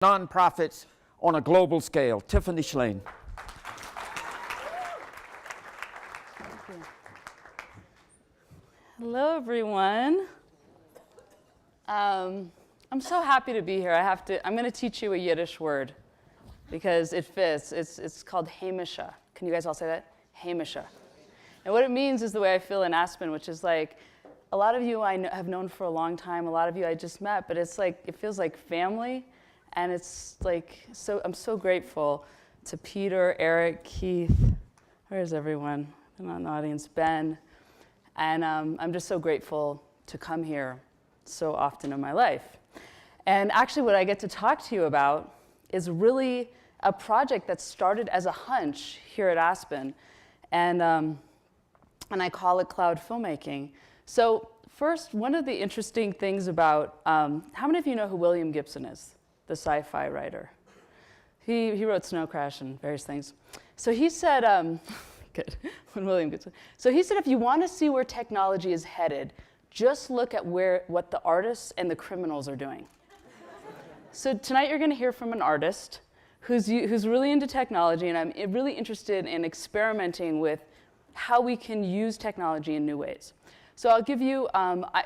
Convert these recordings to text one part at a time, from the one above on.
nonprofits on a global scale. Tiffany Shlain. Hello, everyone. I'm so happy to be here. I'm going to teach you a Yiddish word because it fits. It's called hamisha. Can you guys all say that? Hamisha. And what it means is the way I feel in Aspen, which is like a lot of you I have known for a long time, a lot of you I just met, but it's like it feels like family, and it's like I'm so grateful to Peter, Eric, Keith. Where's everyone? They're not in the audience. Ben. And I'm just so grateful to come here so often in my life. And actually what I get to talk to you about is really a project that started as a hunch here at Aspen. And I call it cloud filmmaking. So first, one of the interesting things about, how many of you know who William Gibson is, the sci-fi writer? He wrote Snow Crash and various things. So he said, good, when William Gibson. So he said, if you want to see where technology is headed, just look at what the artists and the criminals are doing. So tonight you're going to hear from an artist who's really into technology, and I'm really interested in experimenting with how we can use technology in new ways. So I'll give you,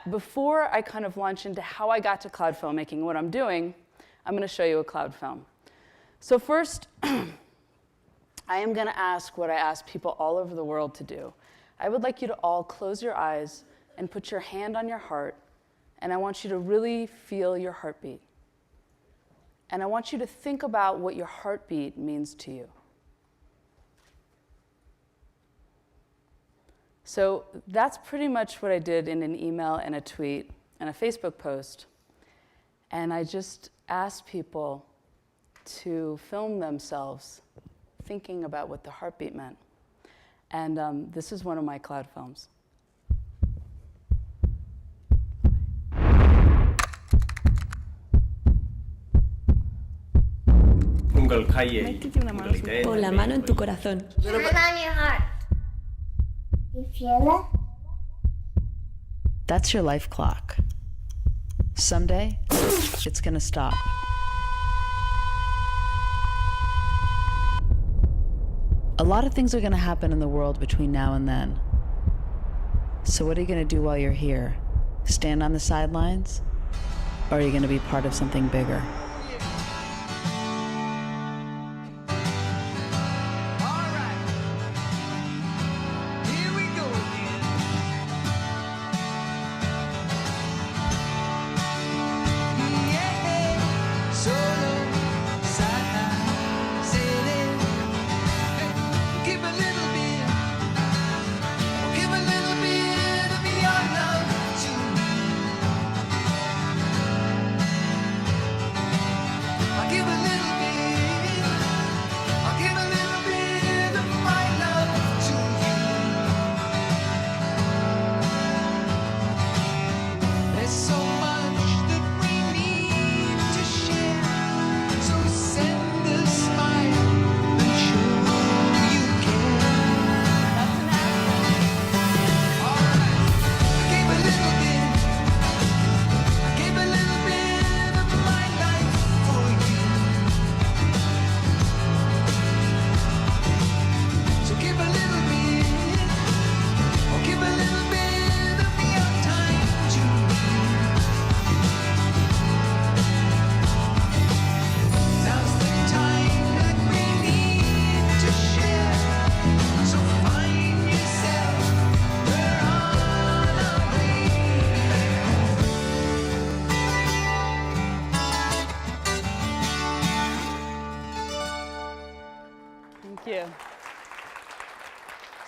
before I kind of launch into how I got to cloud filmmaking, what I'm doing, I'm going to show you a cloud film. So first, I am going to ask what I ask people all over the world to do. I would like you to all close your eyes and put your hand on your heart, and I want you to really feel your heartbeat. And I want you to think about what your heartbeat means to you. So that's pretty much what I did in an email and a tweet and a Facebook post. And I just asked people to film themselves thinking about what the heartbeat meant. And this is one of my cloud films. Pon la mano en tu corazón. Hand on your heart. You feel it? That's your life clock. Someday, it's going to stop. A lot of things are going to happen in the world between now and then. So what are you going to do while you're here? Stand on the sidelines? Or are you going to be part of something bigger?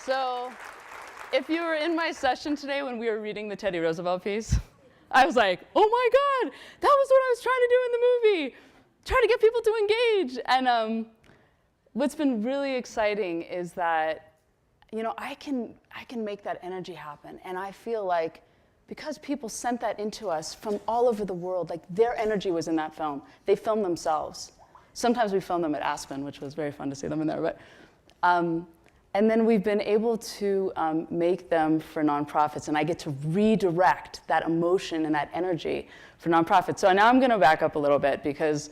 So, if you were in my session today when we were reading the Teddy Roosevelt piece, I was like, oh my God, that was what I was trying to do in the movie. Try to get people to engage. And what's been really exciting is that, you know, I can make that energy happen. And I feel like because people sent that into us from all over the world, like their energy was in that film. They filmed themselves. Sometimes we filmed them at Aspen, which was very fun to see them in there. But and then we've been able to make them for nonprofits, and I get to redirect that emotion and that energy for nonprofits. So now I'm going to back up a little bit because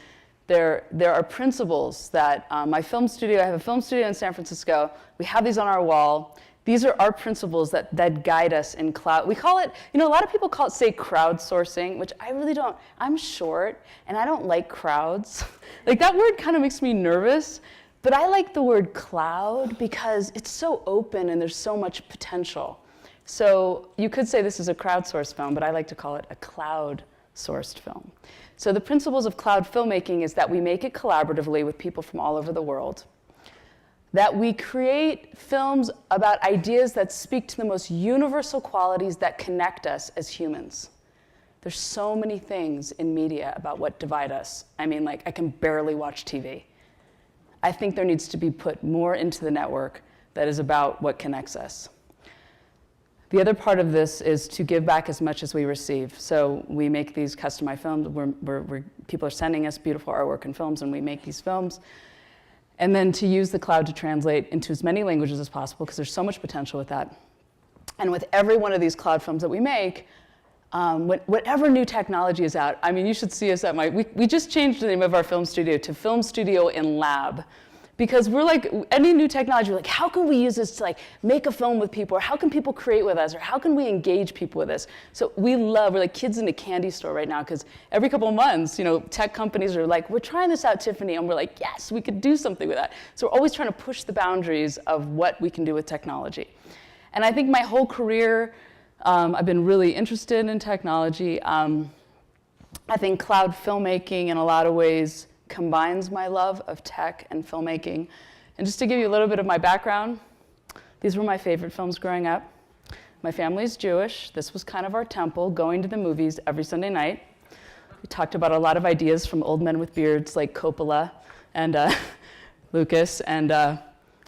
There are principles that my film studio, I have a film studio in San Francisco. We have these on our wall. These are our principles that guide us in cloud. We call it, a lot of people say crowdsourcing, which I really don't. I'm short, and I don't like crowds. Like, that word kind of makes me nervous, but I like the word cloud because it's so open and there's so much potential. So you could say this is a crowdsourced film, but I like to call it a cloud-sourced film. So the principles of cloud filmmaking is that we make it collaboratively with people from all over the world, that we create films about ideas that speak to the most universal qualities that connect us as humans. There's so many things in media about what divide us. I mean, I can barely watch TV. I think there needs to be put more into the network that is about what connects us. The other part of this is to give back as much as we receive. So we make these customized films. People are sending us beautiful artwork and films, and we make these films. And then to use the cloud to translate into as many languages as possible, because there's so much potential with that. And with every one of these cloud films that we make, whatever new technology is out, I mean, you should see us at we just changed the name of our film studio to Film Studio in Lab. Because we're any new technology, we're how can we use this to make a film with people, or how can people create with us, or how can we engage people with this? So we're like kids in a candy store right now, because every couple of months, tech companies are we're trying this out, Tiffany, and we're yes, we could do something with that. So we're always trying to push the boundaries of what we can do with technology. And I think my whole career, I've been really interested in technology. I think cloud filmmaking in a lot of ways combines my love of tech and filmmaking. And just to give you a little bit of my background, these were my favorite films growing up. My family's Jewish. This was kind of our temple, going to the movies every Sunday night. We talked about a lot of ideas from old men with beards like Coppola and Lucas. And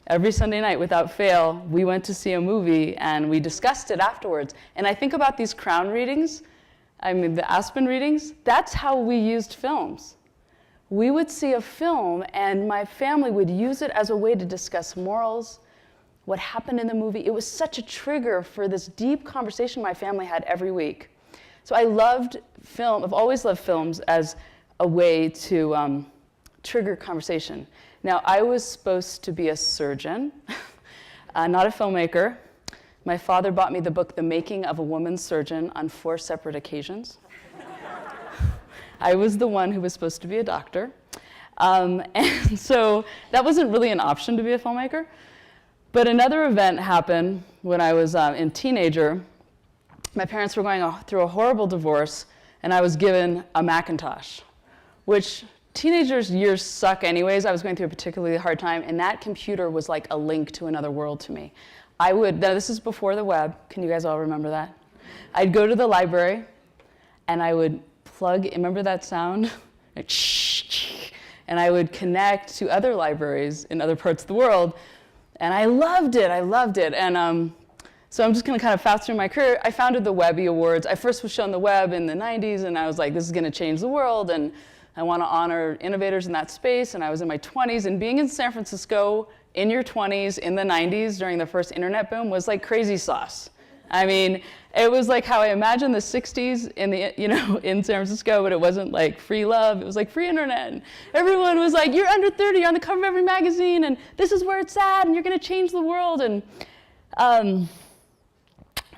every Sunday night, without fail, we went to see a movie and we discussed it afterwards. And I think about these Crown readings, the Aspen readings, that's how we used films. We would see a film, and my family would use it as a way to discuss morals, what happened in the movie. It was such a trigger for this deep conversation my family had every week. So I loved film. I've always loved films as a way to trigger conversation. Now, I was supposed to be a surgeon, not a filmmaker. My father bought me the book, The Making of a Woman Surgeon, on 4 separate occasions. I was the one who was supposed to be a doctor. And so that wasn't really an option to be a filmmaker. But another event happened when I was a teenager. My parents were going through a horrible divorce, and I was given a Macintosh, which teenagers' years suck anyways. I was going through a particularly hard time, and that computer was like a link to another world to me. Now this is before the web. Can you guys all remember that? I'd go to the library, and I would remember that sound? And I would connect to other libraries in other parts of the world. And I loved it. And so I'm just going to kind of fast through my career. I founded the Webby Awards. I first was shown the web in the 90s, and I was like, this is going to change the world, and I want to honor innovators in that space. And I was in my 20s, and being in San Francisco in your 20s in the 90s during the first internet boom was like crazy sauce. I mean, it was like how I imagined the 60s in San Francisco, but it wasn't like free love. It was like free internet. And everyone was like, you're under 30, you're on the cover of every magazine, and this is where it's at, and you're going to change the world. And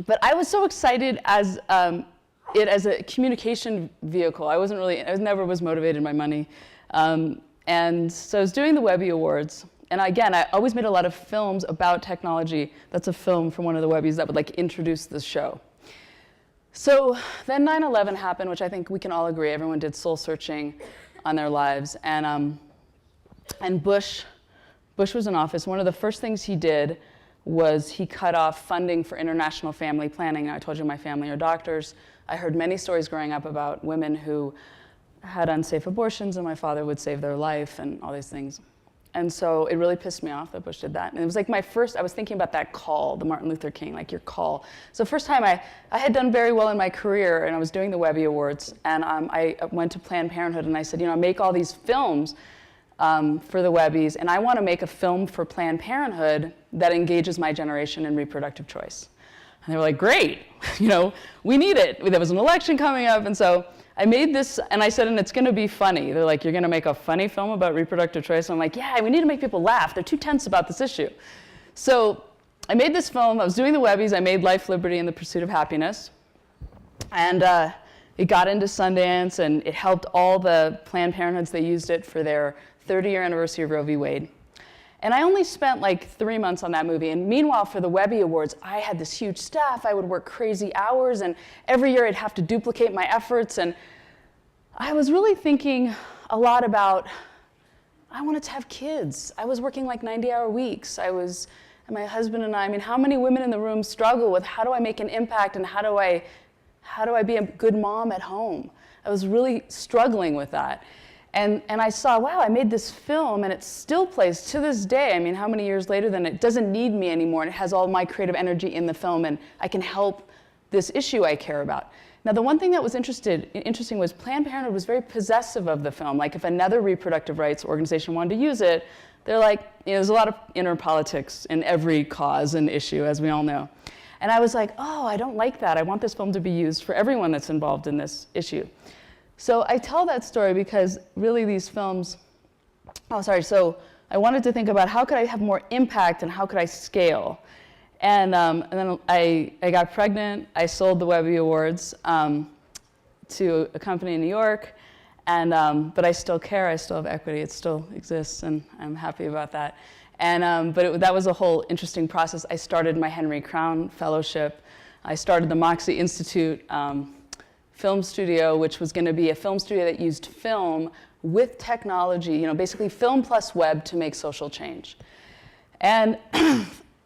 but I was so excited as a communication vehicle. I never was motivated by money. And so I was doing the Webby Awards. And again, I always made a lot of films about technology. That's a film from one of the Webbies that would introduce the show. So then 9/11 happened, which I think we can all agree. Everyone did soul searching on their lives. And Bush was in office. One of the first things he did was he cut off funding for international family planning. I told you my family are doctors. I heard many stories growing up about women who had unsafe abortions, and my father would save their life and all these things. And so it really pissed me off that Bush did that. And it was like I was thinking about that call, the Martin Luther King, your call. So first time I had done very well in my career, and I was doing the Webby Awards, and I went to Planned Parenthood, and I said, I make all these films for the Webbies, and I want to make a film for Planned Parenthood that engages my generation in reproductive choice. And they were like, great, we need it. There was an election coming up, and so I made this, and I said, and it's gonna be funny. They're like, you're gonna make a funny film about reproductive choice? And I'm like, yeah, we need to make people laugh. They're too tense about this issue. So I made this film. I was doing the Webbies. I made Life, Liberty, and the Pursuit of Happiness. And it got into Sundance, and it helped all the Planned Parenthoods. They used it for their 30-year anniversary of Roe v. Wade. And I only spent like 3 months on that movie. And meanwhile, for the Webby Awards, I had this huge staff. I would work crazy hours. And every year, I'd have to duplicate my efforts. And I was really thinking a lot about, I wanted to have kids. I was working like 90-hour weeks. And my husband and I mean, how many women in the room struggle with how do I make an impact and how do I be a good mom at home? I was really struggling with that. And I saw, wow, I made this film and it still plays to this day. I mean, how many years later then it doesn't need me anymore and it has all my creative energy in the film and I can help this issue I care about. Now, the one thing that was interesting was Planned Parenthood was very possessive of the film. Like if another reproductive rights organization wanted to use it, they're like, there's a lot of inner politics in every cause and issue, as we all know. And I was like, oh, I don't like that. I want this film to be used for everyone that's involved in this issue. So I tell that story because really these films, so I wanted to think about how could I have more impact and how could I scale? And then I got pregnant. I sold the Webby Awards to a company in New York. But I still care. I still have equity. It still exists, and I'm happy about that. That was a whole interesting process. I started my Henry Crown Fellowship. I started the Moxie Institute film studio, which was going to be a film studio that used film with technology, basically film plus web to make social change. And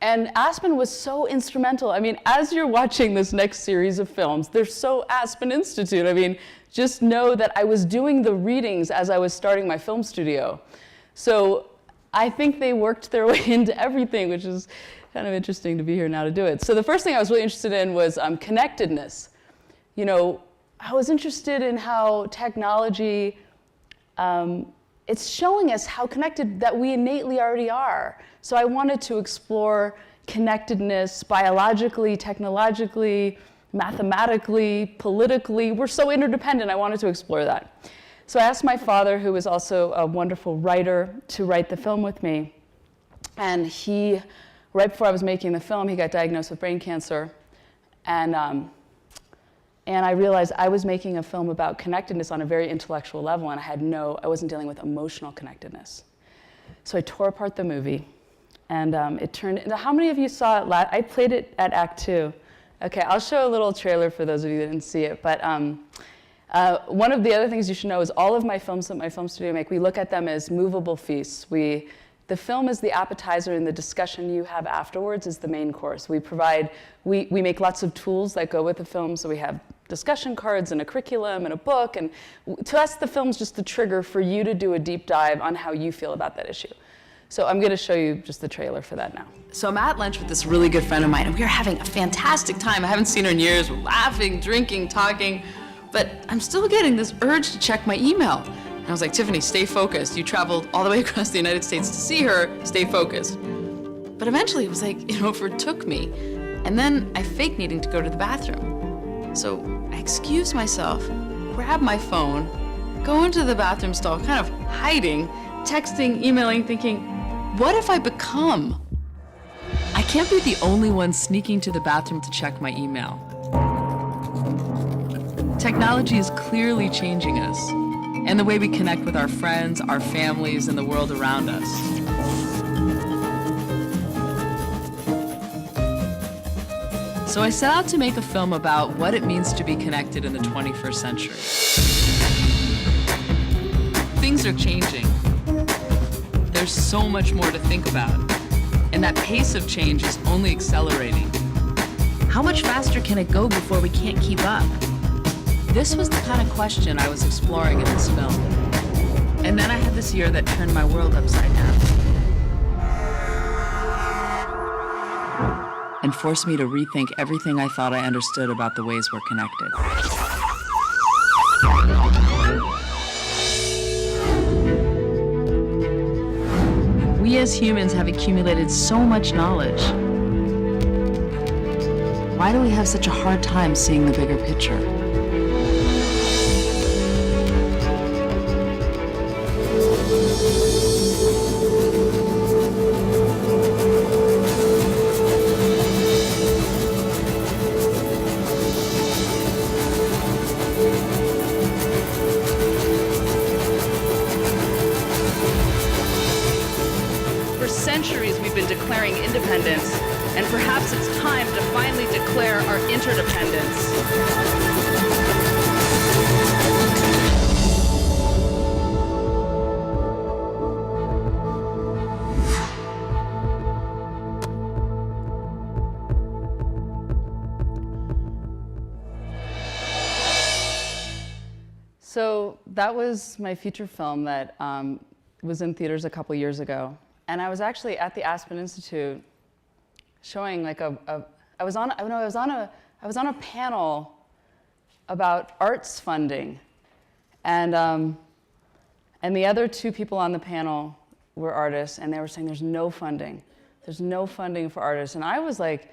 Aspen was so instrumental. I mean, as you're watching this next series of films, they're so Aspen Institute. I mean, just know that I was doing the readings as I was starting my film studio. So I think they worked their way into everything, which is kind of interesting to be here now to do it. So the first thing I was really interested in was connectedness. I was interested in how technology, it's showing us how connected that we innately already are. So I wanted to explore connectedness biologically, technologically, mathematically, politically. We're so interdependent. I wanted to explore that. So I asked my father, who was also a wonderful writer, to write the film with me. And right before I was making the film, he got diagnosed with brain cancer. And I realized I was making a film about connectedness on a very intellectual level, and I wasn't dealing with emotional connectedness. So I tore apart the movie, and it turned into, how many of you saw it I played it at Act 2. Okay, I'll show a little trailer for those of you that didn't see it, but one of the other things you should know is all of my films that my film studio make, we look at them as movable feasts. The film is the appetizer, and the discussion you have afterwards is the main course. We make lots of tools that go with the film, so we have discussion cards and a curriculum and a book, and to us the film's just the trigger for you to do a deep dive on how you feel about that issue. So I'm going to show you just the trailer for that now. So I'm at lunch with this really good friend of mine, and we are having a fantastic time. I haven't seen her in years. We're laughing, drinking, talking, but I'm still getting this urge to check my email. And I was like, Tiffany, stay focused. You traveled all the way across the United States to see her. Stay focused. But eventually it was like, it overtook me. And then I faked needing to go to the bathroom. So I excused myself, grab my phone, go into the bathroom stall, kind of hiding, texting, emailing, thinking, what if I become? I can't be the only one sneaking to the bathroom to check my email. Technology is clearly changing us, and the way we connect with our friends, our families, and the world around us. So I set out to make a film about what it means to be connected in the 21st century. Things are changing. There's so much more to think about, and that pace of change is only accelerating. How much faster can it go before we can't keep up? This was the kind of question I was exploring in this film. And then I had this year that turned my world upside down and forced me to rethink everything I thought I understood about the ways we're connected. We as humans have accumulated so much knowledge. Why do we have such a hard time seeing the bigger picture? centuries we've been declaring independence, and perhaps it's time to finally declare our interdependence. So that was my feature film that was in theaters a couple years ago. And I was actually at the Aspen Institute showing like I was on a panel about arts funding. And the other two people on the panel were artists, and they were saying there's no funding. There's no funding for artists. And I was like,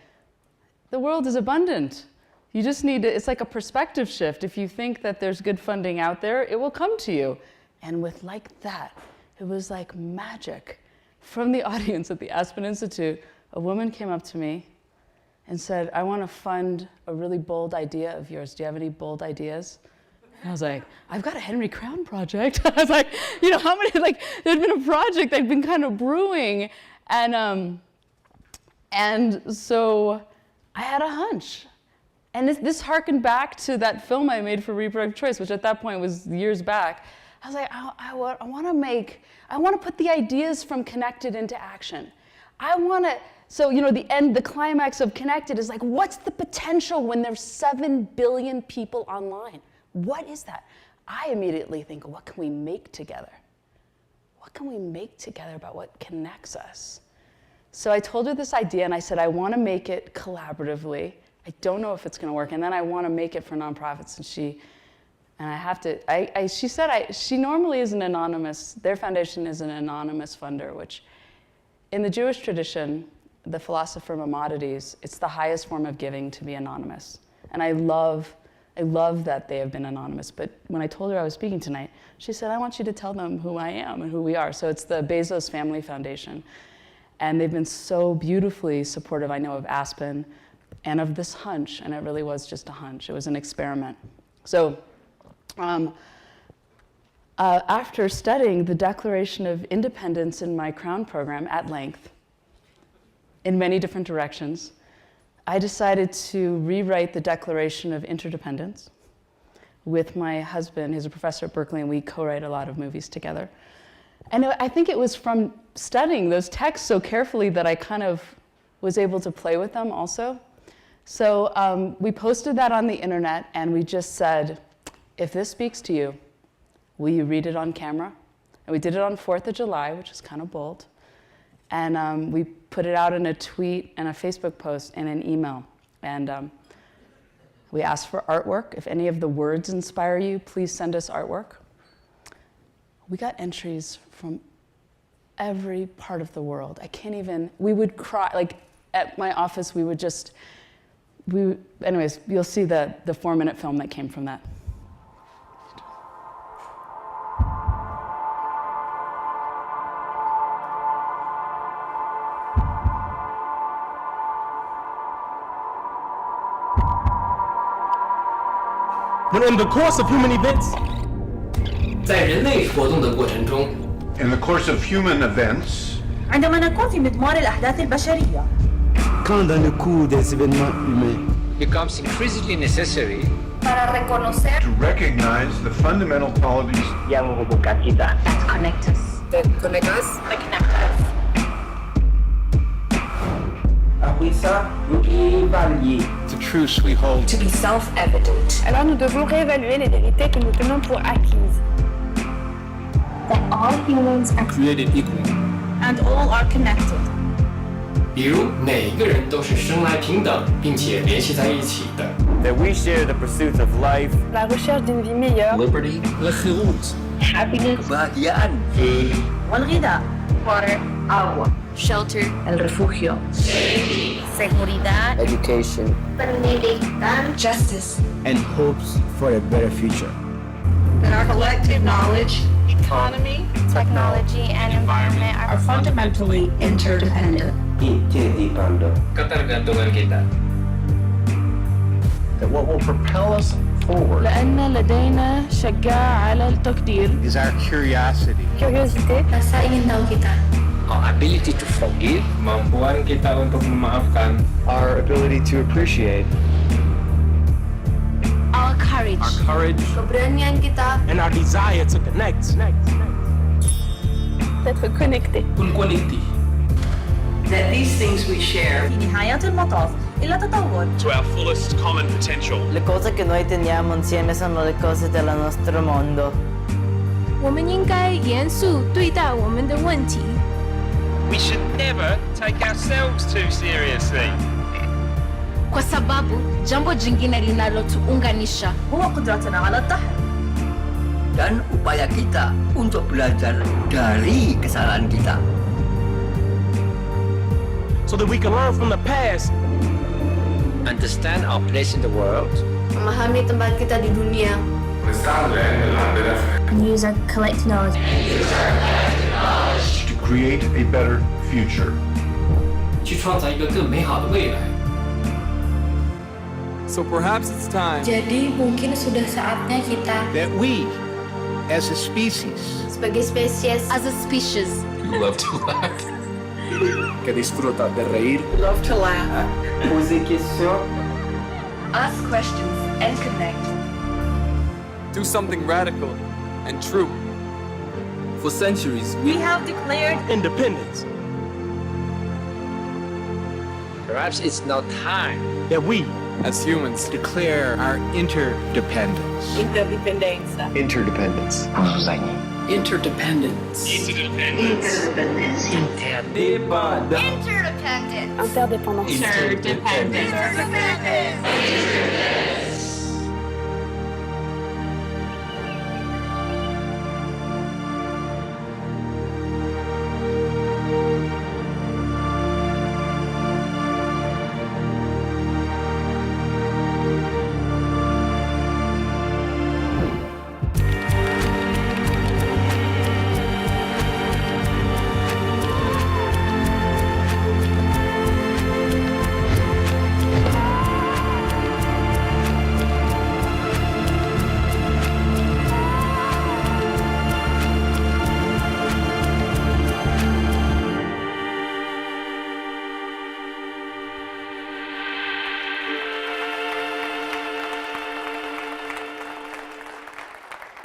the world is abundant. You just need to, it's like a perspective shift. If you think that there's good funding out there, it will come to you. And with like that, it was like magic. From the audience at the Aspen Institute, a woman came up to me and said, I want to fund a really bold idea of yours. Do you have any bold ideas? And I was like, I've got a Henry Crown project. I was like, you know, how many, like, there'd been a project that had been kind of brewing. And so I had a hunch. And this harkened back to that film I made for Reproductive Choice, which at that point was years back. I was like, I want to put the ideas from Connected into action. So, you know, the climax of Connected is like, what's the potential when there's 7 billion people online? What is that? I immediately think, what can we make together? What can we make together about what connects us? So I told her this idea, and I said, I want to make it collaboratively. I don't know if it's going to work, and then I want to make it for nonprofits. And she said she normally is an anonymous, their foundation is an anonymous funder, which in the Jewish tradition, the philosopher Maimonides, it's the highest form of giving to be anonymous. And I love that they have been anonymous. But when I told her I was speaking tonight, she said, I want you to tell them who I am and who we are. So it's the Bezos Family Foundation. And they've been so beautifully supportive, I know, of Aspen and of this hunch. And it really was just a hunch. It was an experiment. So after studying the Declaration of Independence in my Crown program at length, in many different directions, I decided to rewrite the Declaration of Interdependence with my husband, who's a professor at Berkeley, and we co-write a lot of movies together. And I think it was from studying those texts so carefully that I kind of was able to play with them also. So we posted that on the internet, and we just said, if this speaks to you, will you read it on camera? And we did it on 4th of July, which is kind of bold. And we put it out in a tweet and a Facebook post and an email. And we asked for artwork. If any of the words inspire you, please send us artwork. We got entries from every part of the world. I can't even, we would cry, like at my office, anyways, you'll see the 4-minute film that came from that. But in the course of human events, 在人类活动的过程中 In the course of human events, عندما نكون في مضمار الأحداث البشرية. quand dans le cours des événements humains, becomes increasingly necessary Para reconocer to recognize the fundamental qualities That connect us. That connect us. That connect us. the truths we hold. To be self-evident. Alors nous devons réévaluer les vérités que nous tenons pour acquises. that all humans are created equal. And all are connected. 比如每个人都是生来平等并且联系在一起的 That we share the pursuit of life, La recherche d'une vie meilleure. Liberty الخيروت, Happiness. food والغذاء. water, agua, Shelter. El refugio. seguridad, education, pendidikan, Justice. and hopes for a better future. That our collective knowledge, economy, technology, and environment are fundamentally interdependent. Qatar dengan kita That what will propel us forward لأن لدينا شجاعة على التقدير. is our curiosity. Curiosité. Rasa ingin tahu kita. our ability to forgive, kemampuan kita untuk memaafkan, Our ability to appreciate. Our courage. Keberanian kita. And our desire to connect. D'être connecté. That these things we share في نهاية المطاف إلى تطور. To our fullest common potential. Le cose che noi teniamo insieme sono le cose del nostro mondo. 我们应该严肃对待我们的问题。 We should never take ourselves too seriously. Kwa sababu jambo jingine linalotuunganisha huwa kudratana ala tahadhur. Dan upaya kita untuk belajar dari kesalahan kita. So that we can learn from the past. understand our place in the world, Memahami tempat kita di dunia. Use our collective knowledge. To create a better future. 去创造一个更美好的未来。 So perhaps it's time Jadi mungkin sudah saatnya kita That we, as a species, Sebagai spesies. As a species. You love to laugh. Que disfruta de reír. Love to laugh. Poser question. Ask questions and connect. do something radical and true. For centuries, We have declared Independence. Perhaps it's now time That we, as humans, declare our interdependence. Interdependência. Interdependence. Interdependence. Interdépendance.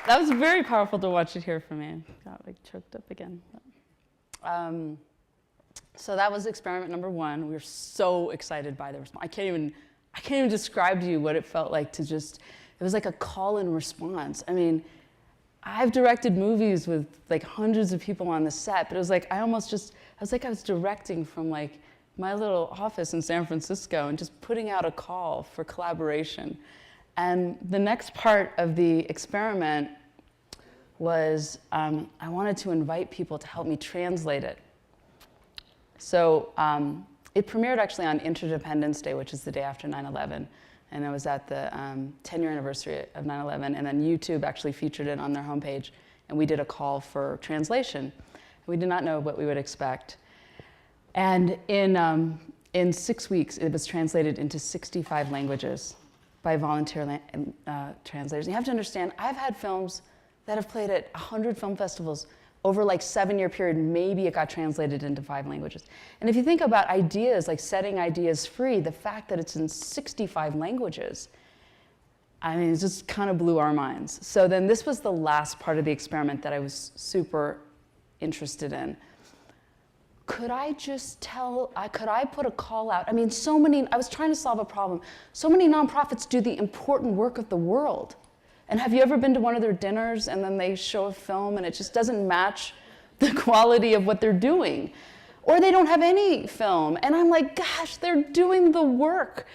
That was very powerful to watch it here for me. Got like choked up again. So that was experiment number one. We were so excited by the response. I can't even describe to you what it felt like to just, it was like a call and response. I mean, I've directed movies with like hundreds of people on the set, but it was like, I was directing from like my little office in San Francisco and just putting out a call for collaboration. And the next part of the experiment was I wanted to invite people to help me translate it. So it premiered actually on Interdependence Day, which is the day after 9/11. And I was at the 10-year anniversary of 9/11. And then YouTube actually featured it on their homepage. And we did a call for translation. We did not know what we would expect. And in 6 weeks, it was translated into 65 languages by volunteer translators. You have to understand, I've had films that have played at 100 film festivals over like 7-year period. Maybe it got translated into 5 languages. And if you think about ideas, like setting ideas free, the fact that it's in 65 languages, I mean, it just kind of blew our minds. So then this was the last part of the experiment that I was super interested in. Could I put a call out? I mean, I was trying to solve a problem. So many nonprofits do the important work of the world. And have you ever been to one of their dinners and then they show a film and it just doesn't match the quality of what they're doing? Or they don't have any film. And I'm like, gosh, they're doing the work.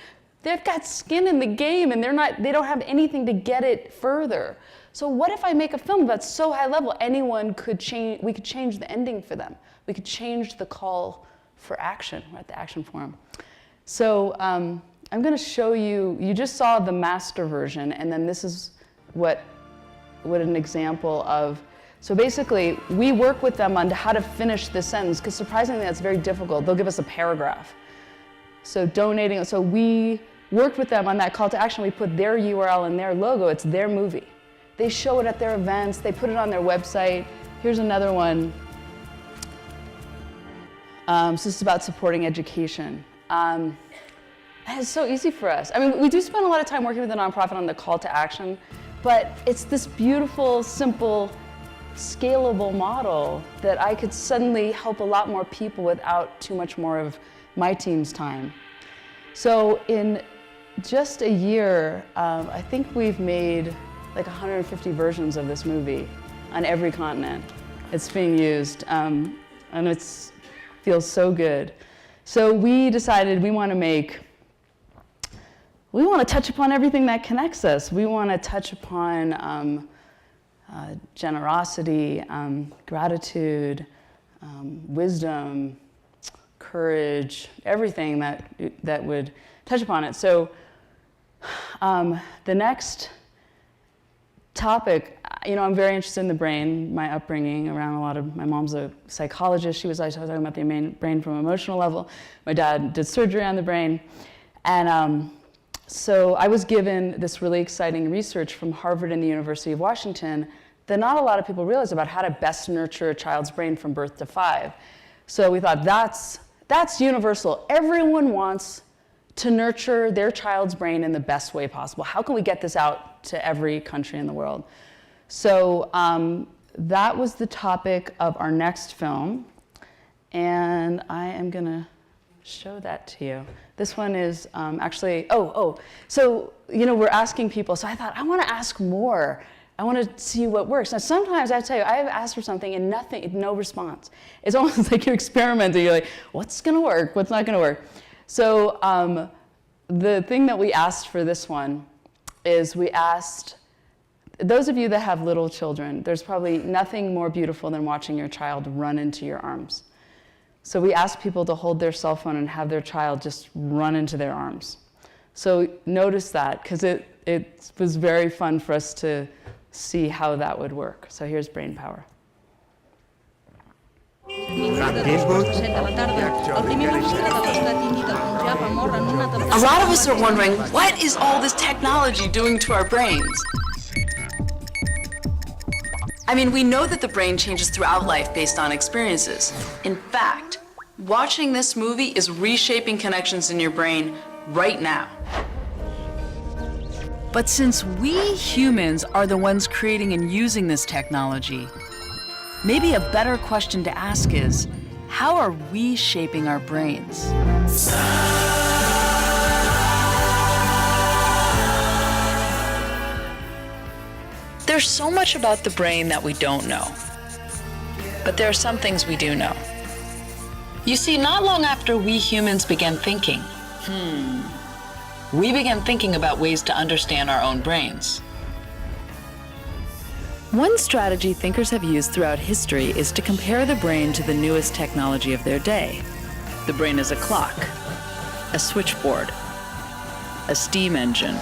They've got skin in the game and they don't have anything to get it further. So what if I make a film that's so high level, we could change the ending for them. We could change the call for action. We're at the action forum. So I'm going to show you just saw the master version, and then this is what an example of. So basically, we work with them on how to finish the sentence, because surprisingly, that's very difficult. They'll give us a paragraph. So we worked with them on that call to action. We put their URL and their logo. It's their movie. They show it at their events. They put it on their website. Here's another one. So this is about supporting education. And it's so easy for us. I mean, we do spend a lot of time working with the nonprofit on the call to action, but it's this beautiful, simple, scalable model that I could suddenly help a lot more people without too much more of my team's time. So in just a year, I think we've made like 150 versions of this movie on every continent. It's being used, and it feels so good. So we decided we want to touch upon everything that connects us. We want to touch upon generosity, gratitude, wisdom, courage, everything that would touch upon it. So the next topic, I'm very interested in the brain, my upbringing around my mom's a psychologist. She was always talking about the brain from an emotional level. My dad did surgery on the brain. And so I was given this really exciting research from Harvard and the University of Washington that not a lot of people realize about how to best nurture a child's brain from birth to 5. So we thought that's universal. Everyone wants to nurture their child's brain in the best way possible. How can we get this out to every country in the world? So that was the topic of our next film. And I am going to show that to you. This one is actually, so, we're asking people. So I thought, I want to ask more. I want to see what works. Now, sometimes I tell you, I've asked for something and no response. It's almost like you're experimenting. You're like, what's going to work? What's not going to work? So the thing that we asked for this one is we asked, those of you that have little children, there's probably nothing more beautiful than watching your child run into your arms. So we asked people to hold their cell phone and have their child just run into their arms. So notice that, because it was very fun for us to see how that would work. So here's brain power. A lot of us are wondering, what is all this technology doing to our brains? I mean, we know that the brain changes throughout life based on experiences. In fact, watching this movie is reshaping connections in your brain right now. But since we humans are the ones creating and using this technology, maybe a better question to ask is, how are we shaping our brains? There's so much about the brain that we don't know. But there are some things we do know. You see, not long after we humans began thinking, we began thinking about ways to understand our own brains. One strategy thinkers have used throughout history is to compare the brain to the newest technology of their day. The brain is a clock, a switchboard, a steam engine,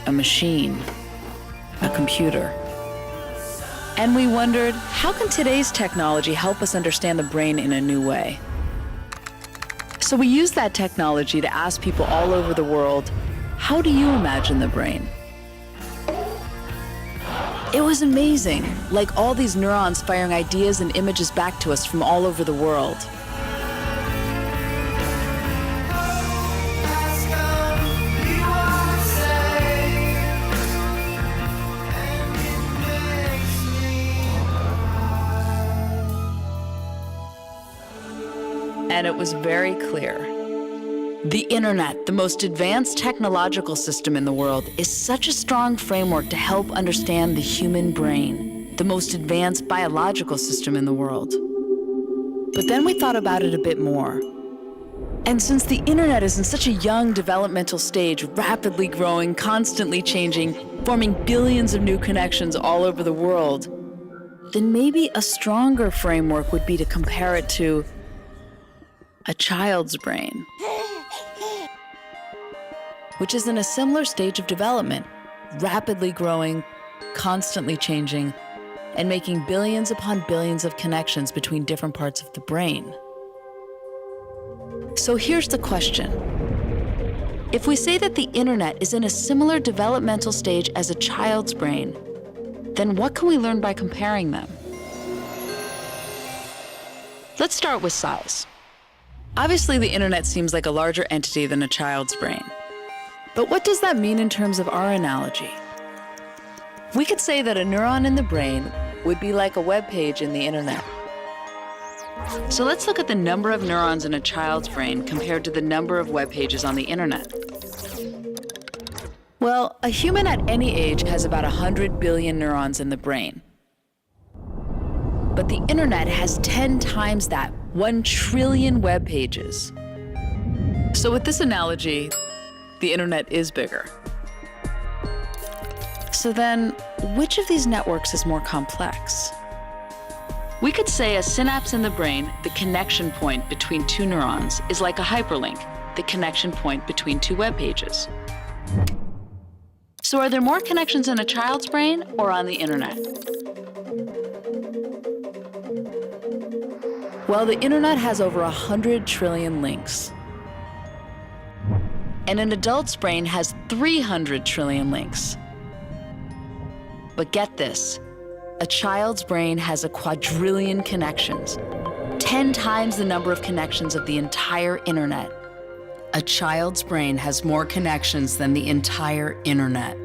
a machine, a computer. And we wondered, how can today's technology help us understand the brain in a new way? So we used that technology to ask people all over the world, how do you imagine the brain? It was amazing, like all these neurons firing ideas and images back to us from all over the world. And it was very clear. The internet, the most advanced technological system in the world, is such a strong framework to help understand the human brain, the most advanced biological system in the world. But then we thought about it a bit more. And since the internet is in such a young developmental stage, rapidly growing, constantly changing, forming billions of new connections all over the world, then maybe a stronger framework would be to compare it to a child's brain, which is in a similar stage of development, rapidly growing, constantly changing, and making billions upon billions of connections between different parts of the brain. So here's the question. If we say that the internet is in a similar developmental stage as a child's brain, then what can we learn by comparing them? Let's start with size. Obviously, the internet seems like a larger entity than a child's brain. But what does that mean in terms of our analogy? We could say that a neuron in the brain would be like a web page in the internet. So let's look at the number of neurons in a child's brain compared to the number of web pages on the internet. Well, a human at any age has about 100 billion neurons in the brain. But the internet has 10 times that, 1 trillion web pages. So with this analogy, the internet is bigger. So then, which of these networks is more complex? We could say a synapse in the brain, the connection point between two neurons, is like a hyperlink, the connection point between two web pages. So are there more connections in a child's brain or on the internet? Well, the internet has over 100 trillion links. And an adult's brain has 300 trillion links. But get this, a child's brain has a quadrillion connections, 10 times the number of connections of the entire internet. A child's brain has more connections than the entire internet.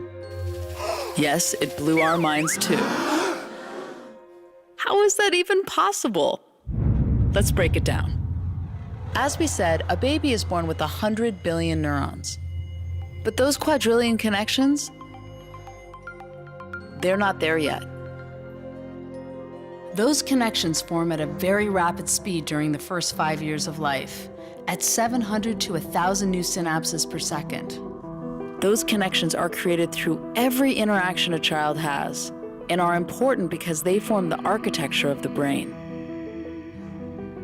Yes, it blew our minds too. How is that even possible? Let's break it down. As we said, a baby is born with 100 billion neurons. But those quadrillion connections, they're not there yet. Those connections form at a very rapid speed during the first 5 years of life, at 700 to 1,000 new synapses per second. Those connections are created through every interaction a child has, and are important because they form the architecture of the brain.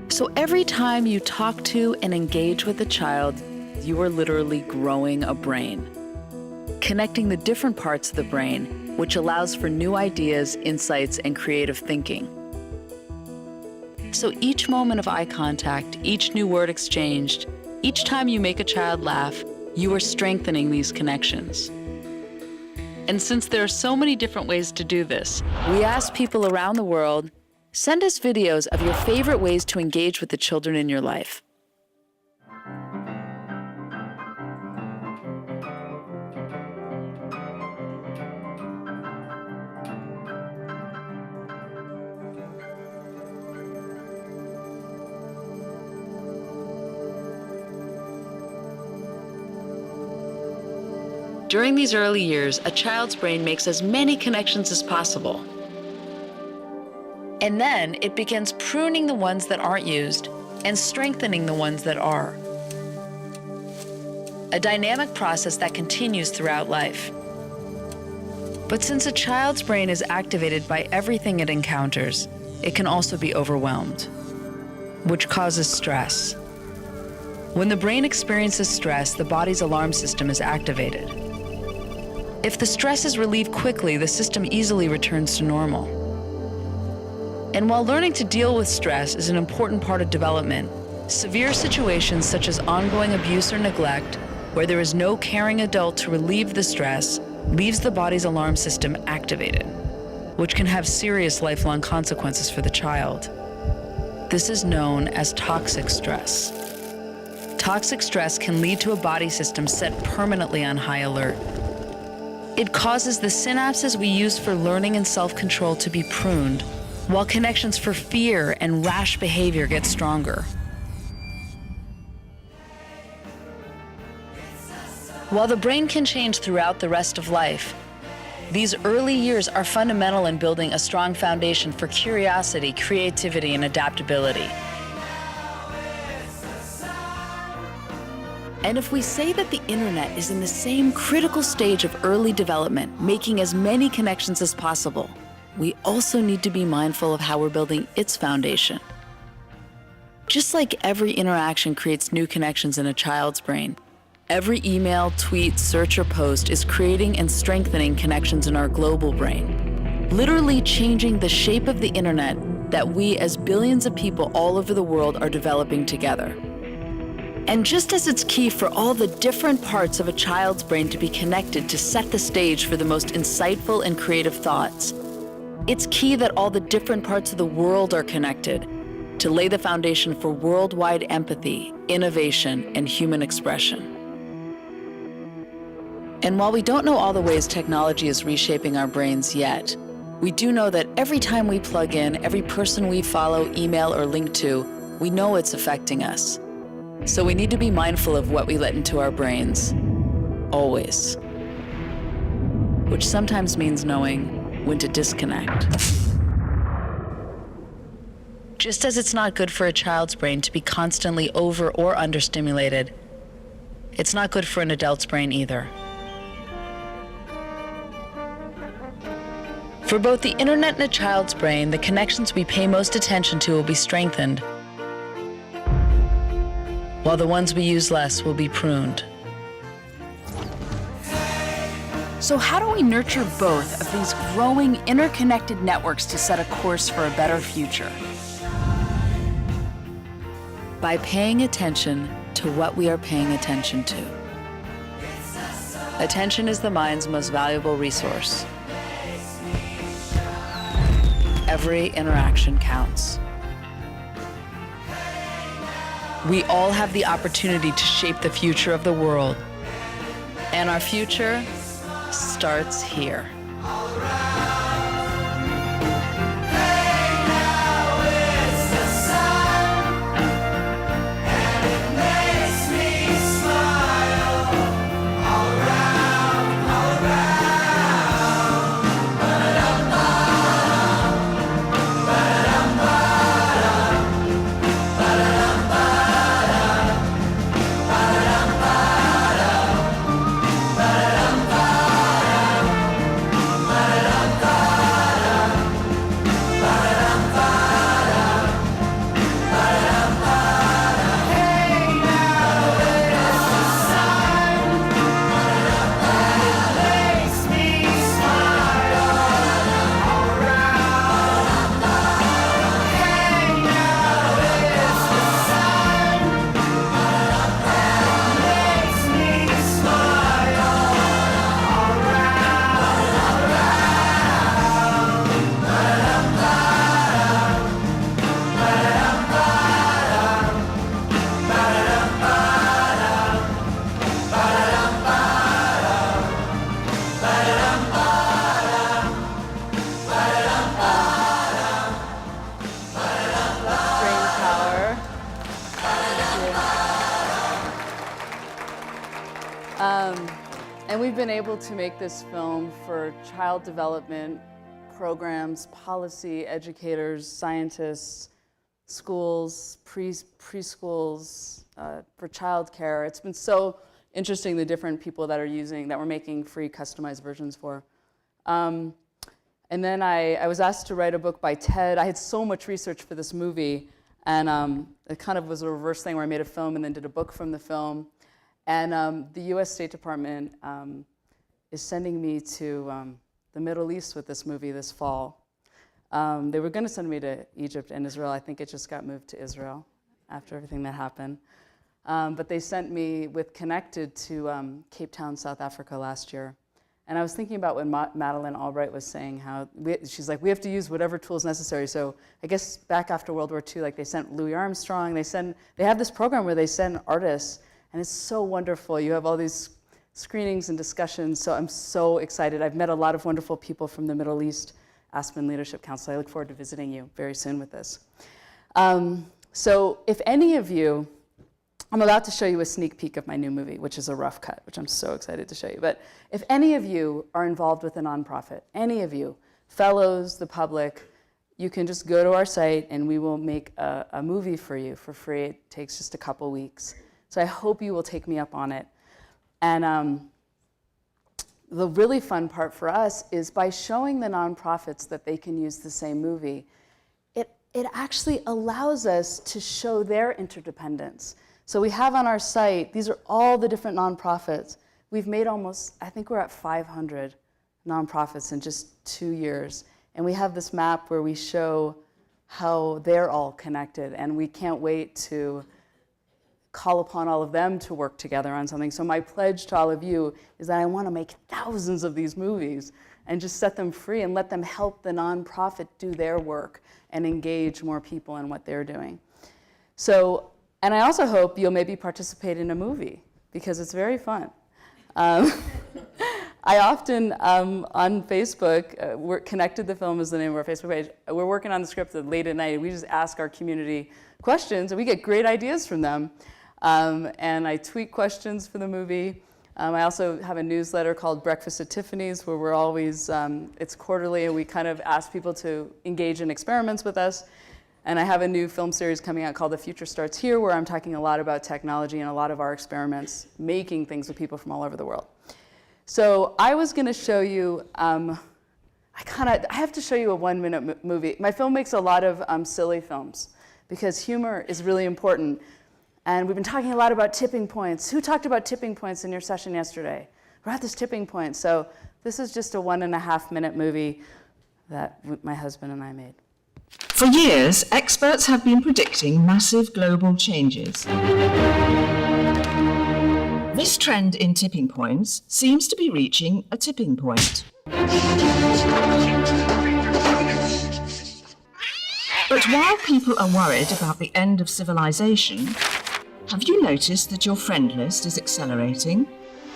So every time you talk to and engage with a child, you are literally growing a brain, connecting the different parts of the brain, which allows for new ideas, insights, and creative thinking. So each moment of eye contact, each new word exchanged, each time you make a child laugh, you are strengthening these connections. And since there are so many different ways to do this, we asked people around the world, send us videos of your favorite ways to engage with the children in your life. During these early years, a child's brain makes as many connections as possible. And then it begins pruning the ones that aren't used and strengthening the ones that are. A dynamic process that continues throughout life. But since a child's brain is activated by everything it encounters, it can also be overwhelmed, which causes stress. When the brain experiences stress, the body's alarm system is activated. If the stress is relieved quickly, the system easily returns to normal. And while learning to deal with stress is an important part of development, severe situations such as ongoing abuse or neglect, where there is no caring adult to relieve the stress, leaves the body's alarm system activated, which can have serious lifelong consequences for the child. This is known as toxic stress. Toxic stress can lead to a body system set permanently on high alert. It causes the synapses we use for learning and self-control to be pruned, while connections for fear and rash behavior get stronger. While the brain can change throughout the rest of life, these early years are fundamental in building a strong foundation for curiosity, creativity, and adaptability. And if we say that the internet is in the same critical stage of early development, making as many connections as possible, we also need to be mindful of how we're building its foundation. Just like every interaction creates new connections in a child's brain, every email, tweet, search, or post is creating and strengthening connections in our global brain, literally changing the shape of the internet that we as billions of people all over the world are developing together. And just as it's key for all the different parts of a child's brain to be connected to set the stage for the most insightful and creative thoughts, it's key that all the different parts of the world are connected to lay the foundation for worldwide empathy, innovation, and human expression. And while we don't know all the ways technology is reshaping our brains yet, we do know that every time we plug in, every person we follow, email, or link to, we know it's affecting us. So we need to be mindful of what we let into our brains, always. Which sometimes means knowing when to disconnect. Just as it's not good for a child's brain to be constantly over or understimulated, it's not good for an adult's brain either. For both the internet and a child's brain, the connections we pay most attention to will be strengthened, while the ones we use less will be pruned. So how do we nurture both of these growing, interconnected networks to set a course for a better future? By paying attention to what we are paying attention to. Attention is the mind's most valuable resource. Every interaction counts. We all have the opportunity to shape the future of the world. And our future starts here. And we've been able to make this film for child development programs, policy, educators, scientists, schools, preschools, for childcare. It's been so interesting, the different people that are using, that we're making free customized versions for. And then I was asked to write a book by Ted. I had so much research for this movie, and it kind of was a reverse thing where I made a film and then did a book from the film. And the US State Department is sending me to the Middle East with this movie this fall. They were going to send me to Egypt and Israel. I think it just got moved to Israel after everything that happened. But they sent me connected to Cape Town, South Africa last year. And I was thinking about when Madeleine Albright was saying how, she's like, we have to use whatever tools necessary. So I guess back after World War II, like they sent Louis Armstrong, they have this program where they send artists, and it's so wonderful. You have all these screenings and discussions, so I'm so excited. I've met a lot of wonderful people from the Middle East, Aspen Leadership Council. I look forward to visiting you very soon with this. So if any of you, I'm about to show you a sneak peek of my new movie, which is a rough cut, which I'm so excited to show you. But if any of you are involved with a nonprofit, any of you, fellows, the public, you can just go to our site and we will make a movie for you for free. It takes just a couple weeks. So I hope you will take me up on it. And the really fun part for us is by showing the nonprofits that they can use the same movie, it actually allows us to show their interdependence. So we have on our site, these are all the different nonprofits. We've made almost, I think we're at 500 nonprofits in just 2 years. And we have this map where we show how they're all connected. And we can't wait to call upon all of them to work together on something. So my pledge to all of you is that I want to make thousands of these movies. and just set them free and let them help the nonprofit do their work and engage more people in what they're doing. So, and I also hope you'll maybe participate in a movie, because it's very fun. I often, on Facebook, we're Connected the Film is the name of our Facebook page. We're working on the script late at night. We just ask our community questions, and we get great ideas from them. And I tweet questions for the movie. I also have a newsletter called Breakfast at Tiffany's, where we're always, it's quarterly, and we kind of ask people to engage in experiments with us. And I have a new film series coming out called The Future Starts Here, where I'm talking a lot about technology and a lot of our experiments, making things with people from all over the world. So I was going to show you, I have to show you a 1-minute movie. My film makes a lot of silly films, because humor is really important. And we've been talking a lot about tipping points. Who talked about tipping points in your session yesterday? We're at this tipping point. So this is just a 1.5-minute movie that my husband and I made. For years, experts have been predicting massive global changes. This trend in tipping points seems to be reaching a tipping point. But while people are worried about the end of civilization, have you noticed that your friend list is accelerating?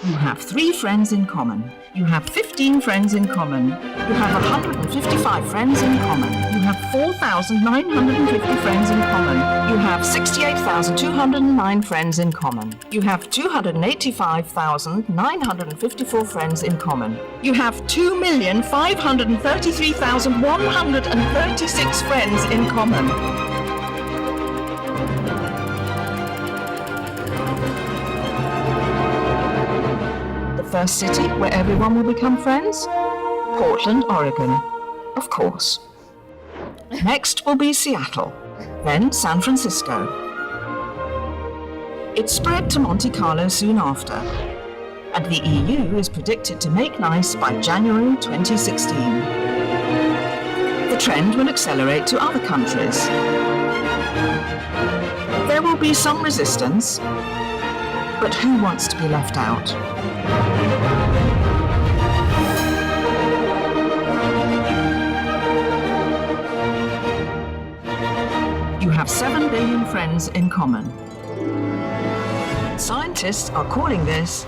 You have 3 friends in common. You have 15 friends in common. You have 155 friends in common. You have 4,950 friends in common. You have 68,209 friends in common. You have 285,954 friends in common. You have 2,533,136 friends in common. First city where everyone will become friends? Portland, Oregon. Of course. Next will be Seattle, then San Francisco. It spread to Monte Carlo soon after, and the EU is predicted to make nice by January 2016. The trend will accelerate to other countries. There will be some resistance, but who wants to be left out? You have 7 billion friends in common. Scientists are calling this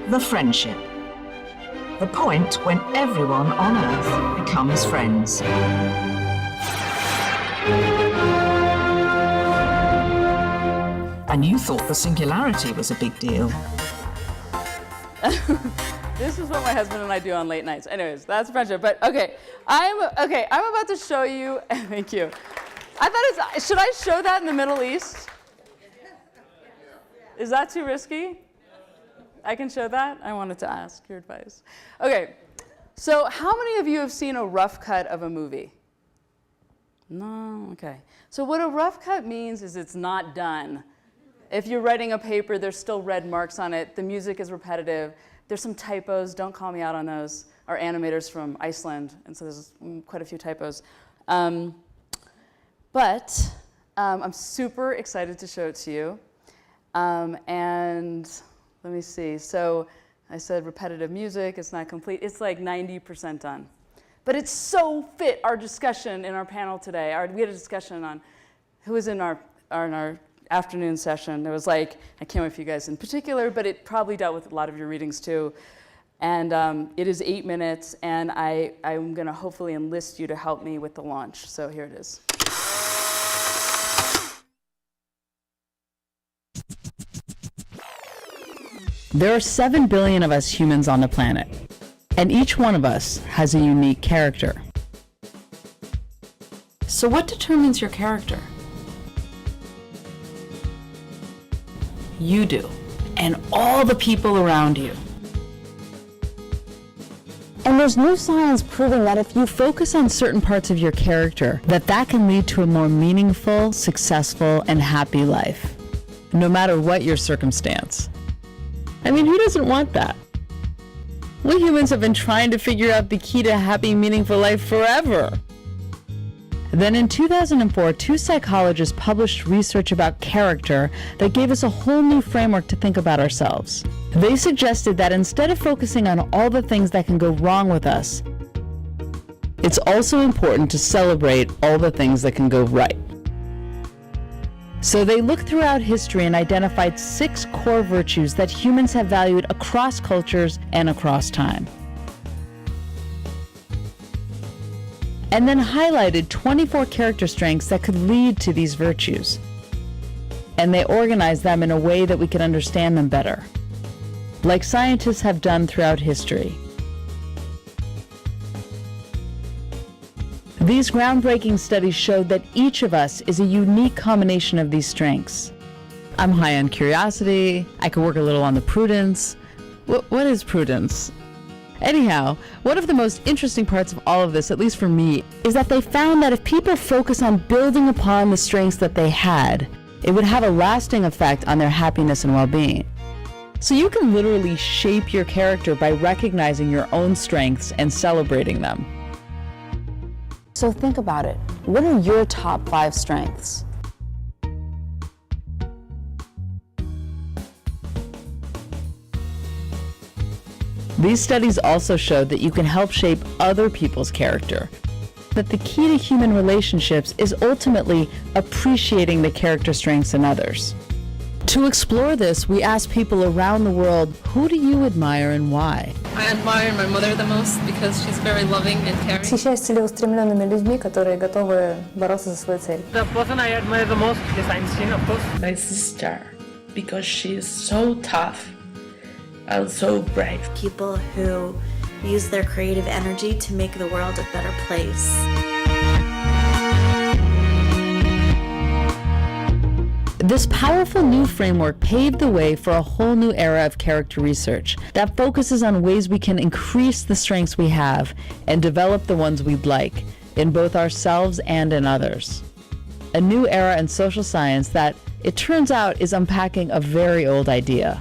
the friendship, the point when everyone on Earth becomes friends. And you thought the singularity was a big deal. This is what my husband and I do on late nights. Anyways, that's friendship. But okay, I'm about to show you. Thank you. I thought should I show that in the Middle East? Is that too risky? I can show that? I wanted to ask your advice. Okay, so how many of you have seen a rough cut of a movie? No, okay. So what a rough cut means is it's not done. If you're writing a paper, there's still red marks on it. The music is repetitive. There's some typos. Don't call me out on those. Our animator's from Iceland, and so there's quite a few typos. But I'm super excited to show it to you. And let me see. So I said repetitive music. It's not complete. It's like 90% done. But it's so fit our discussion in our panel today. We had a discussion on who was in our afternoon session. There was like, I can't wait for you guys in particular, but it probably dealt with a lot of your readings too. And it is 8 minutes, and I'm going to hopefully enlist you to help me with the launch. So here it is. There are 7 billion of us humans on the planet, and each one of us has a unique character. So what determines your character? You do, and all the people around you. And there's new science proving that if you focus on certain parts of your character, that can lead to a more meaningful, successful, and happy life, no matter what your circumstance. I mean, who doesn't want that? We humans have been trying to figure out the key to a happy, meaningful life forever. Then in 2004, 2 psychologists published research about character that gave us a whole new framework to think about ourselves. They suggested that instead of focusing on all the things that can go wrong with us, It's also important to celebrate all the things that can go right. So they looked throughout history and identified 6 core virtues that humans have valued across cultures and across time. And then highlighted 24 character strengths that could lead to these virtues. And they organized them in a way that we could understand them better, like scientists have done throughout history. These groundbreaking studies showed that each of us is a unique combination of these strengths. I'm high on curiosity, I could work a little on the prudence. What is prudence? Anyhow, one of the most interesting parts of all of this, at least for me, is that they found that if people focus on building upon the strengths that they had, it would have a lasting effect on their happiness and well-being. So you can literally shape your character by recognizing your own strengths and celebrating them. So think about it. What are your top 5 strengths? These studies also showed that you can help shape other people's character. That the key to human relationships is ultimately appreciating the character strengths in others. To explore this, we asked people around the world, who do you admire and why? I admire my mother the most because she's very loving and caring. Восхищаюсь целеустремленными людьми, которые готовы бороться за свою цель. The person I admire the most is Einstein, of course. My sister, because she is so tough and so brave. People who use their creative energy to make the world a better place. This powerful new framework paved the way for a whole new era of character research that focuses on ways we can increase the strengths we have and develop the ones we'd like in both ourselves and in others. A new era in social science that, it turns out, is unpacking a very old idea.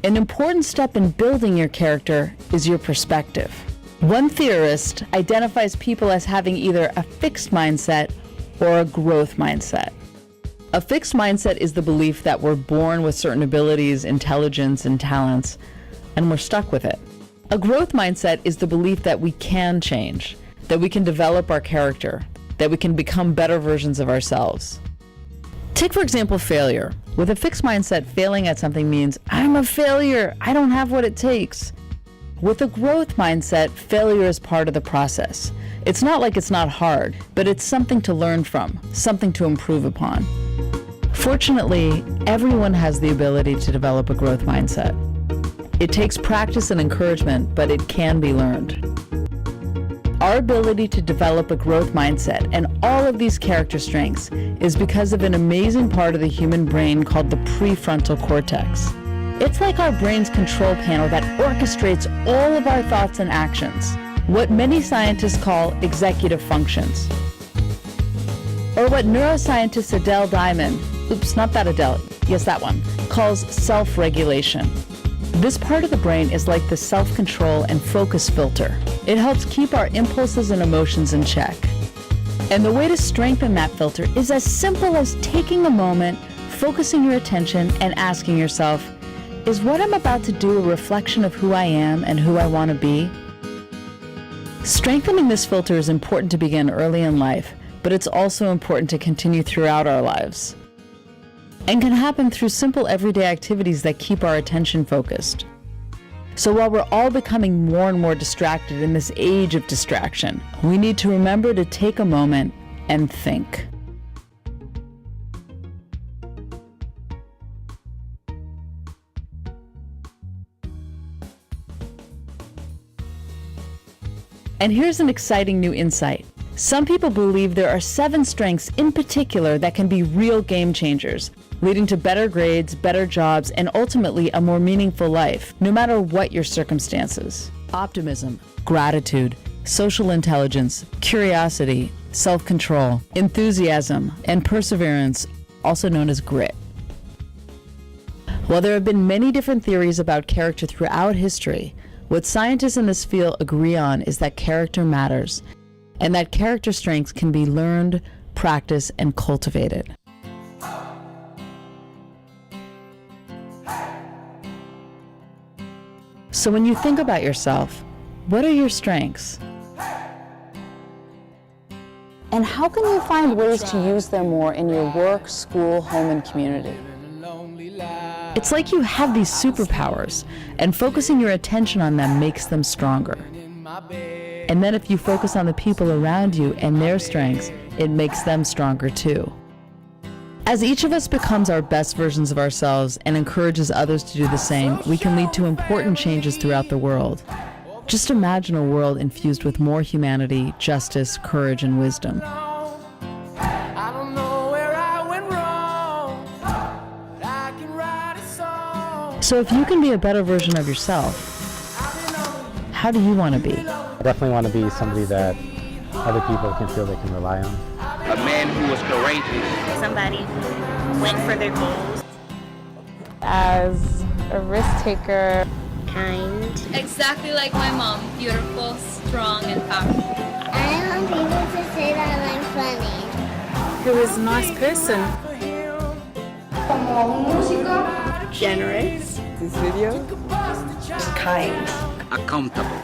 An important step in building your character is your perspective. One theorist identifies people as having either a fixed mindset or a growth mindset. A fixed mindset is the belief that we're born with certain abilities, intelligence, and talents, and we're stuck with it. A growth mindset is the belief that we can change, that we can develop our character, that we can become better versions of ourselves. Take, for example, failure. With a fixed mindset, failing at something means, I'm a failure, I don't have what it takes. With a growth mindset, failure is part of the process. It's not like it's not hard, but it's something to learn from, something to improve upon. Fortunately, everyone has the ability to develop a growth mindset. It takes practice and encouragement, but it can be learned. Our ability to develop a growth mindset and all of these character strengths is because of an amazing part of the human brain called the prefrontal cortex. It's like our brain's control panel that orchestrates all of our thoughts and actions, what many scientists call executive functions. Or what neuroscientist Adele Diamond, oops, not that Adele, yes, that one, calls self-regulation. This part of the brain is like the self-control and focus filter. It helps keep our impulses and emotions in check. And the way to strengthen that filter is as simple as taking a moment, focusing your attention, and asking yourself, is what I'm about to do a reflection of who I am and who I want to be? Strengthening this filter is important to begin early in life, but it's also important to continue throughout our lives, and can happen through simple everyday activities that keep our attention focused. So while we're all becoming more and more distracted in this age of distraction, we need to remember to take a moment and think. And here's an exciting new insight. Some people believe there are 7 strengths in particular that can be real game changers, leading to better grades, better jobs, and ultimately a more meaningful life, no matter what your circumstances. Optimism, gratitude, social intelligence, curiosity, self-control, enthusiasm, and perseverance, also known as grit. While there have been many different theories about character throughout history, What scientists in this field agree on is that character matters, and that character strengths can be learned, practiced, and cultivated. So when you think about yourself, what are your strengths? And how can you find ways to use them more in your work, school, home, and community? It's like you have these superpowers, and focusing your attention on them makes them stronger. And then if you focus on the people around you and their strengths, it makes them stronger too. As each of us becomes our best versions of ourselves and encourages others to do the same, we can lead to important changes throughout the world. Just imagine a world infused with more humanity, justice, courage, and wisdom. So if you can be a better version of yourself, how do you want to be? I definitely want to be somebody that other people can feel they can rely on. A man who was courageous. Somebody who went for their goals. As a risk taker. Kind. Exactly like my mom. Beautiful, strong, and powerful. I want people to say that I'm funny. Who is a nice person. Generous. This video. Kind. Accountable.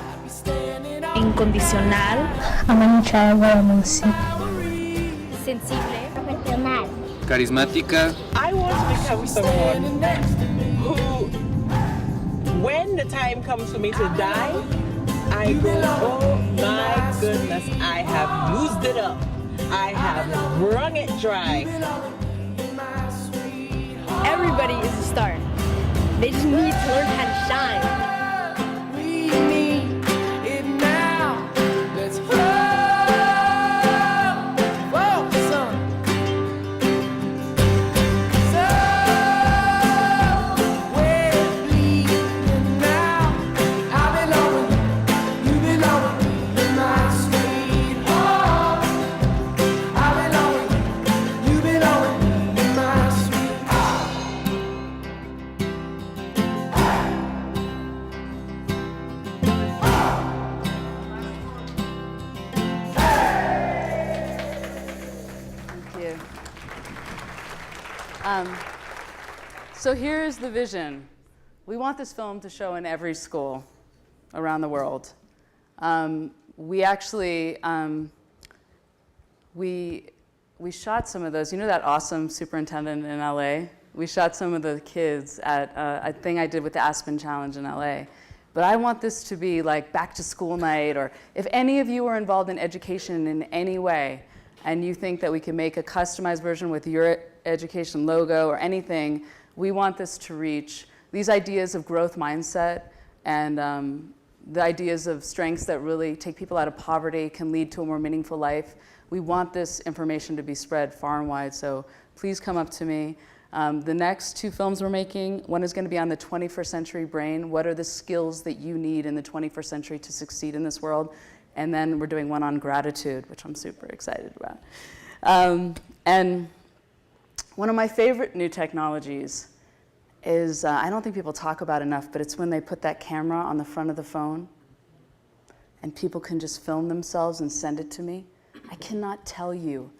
Incondicional. Sensible. Profesional. Charismática. I want to become someone who, when the time comes for me to die, I go, oh my goodness, I have used it up. I have wrung it dry. Everybody is a star. They just need to learn how to shine. So here's the vision. We want this film to show in every school around the world. We actually, we shot some of those. You know that awesome superintendent in LA? We shot some of the kids at a thing I did with the Aspen Challenge in LA. But I want this to be like back to school night, or if any of you are involved in education in any way, and you think that we can make a customized version with your education logo or anything, we want this to reach these ideas of growth mindset and the ideas of strengths that really take people out of poverty, can lead to a more meaningful life. We want this information to be spread far and wide, so please come up to me. The next two films we're making, one is going to be on the 21st century brain. What are the skills that you need in the 21st century to succeed in this world? And then we're doing one on gratitude, which I'm super excited about. And one of my favorite new technologies is, I don't think people talk about enough, but it's when they put that camera on the front of the phone and people can just film themselves and send it to me. I cannot tell you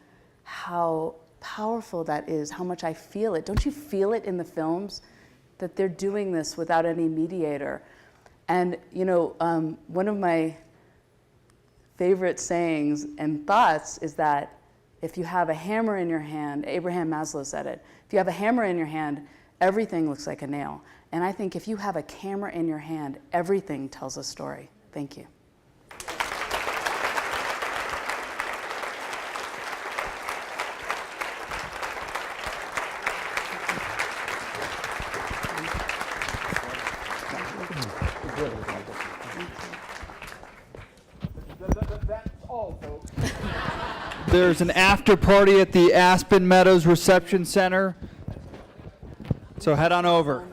how powerful that is, how much I feel it. Don't you feel it in the films that they're doing this without any mediator? And you know, one of my favorite sayings and thoughts is that if you have a hammer in your hand, Abraham Maslow said it, if you have a hammer in your hand, everything looks like a nail. And I think if you have a camera in your hand, everything tells a story. Thank you. There's an after party at the Aspen Meadows Reception Center, so head on over.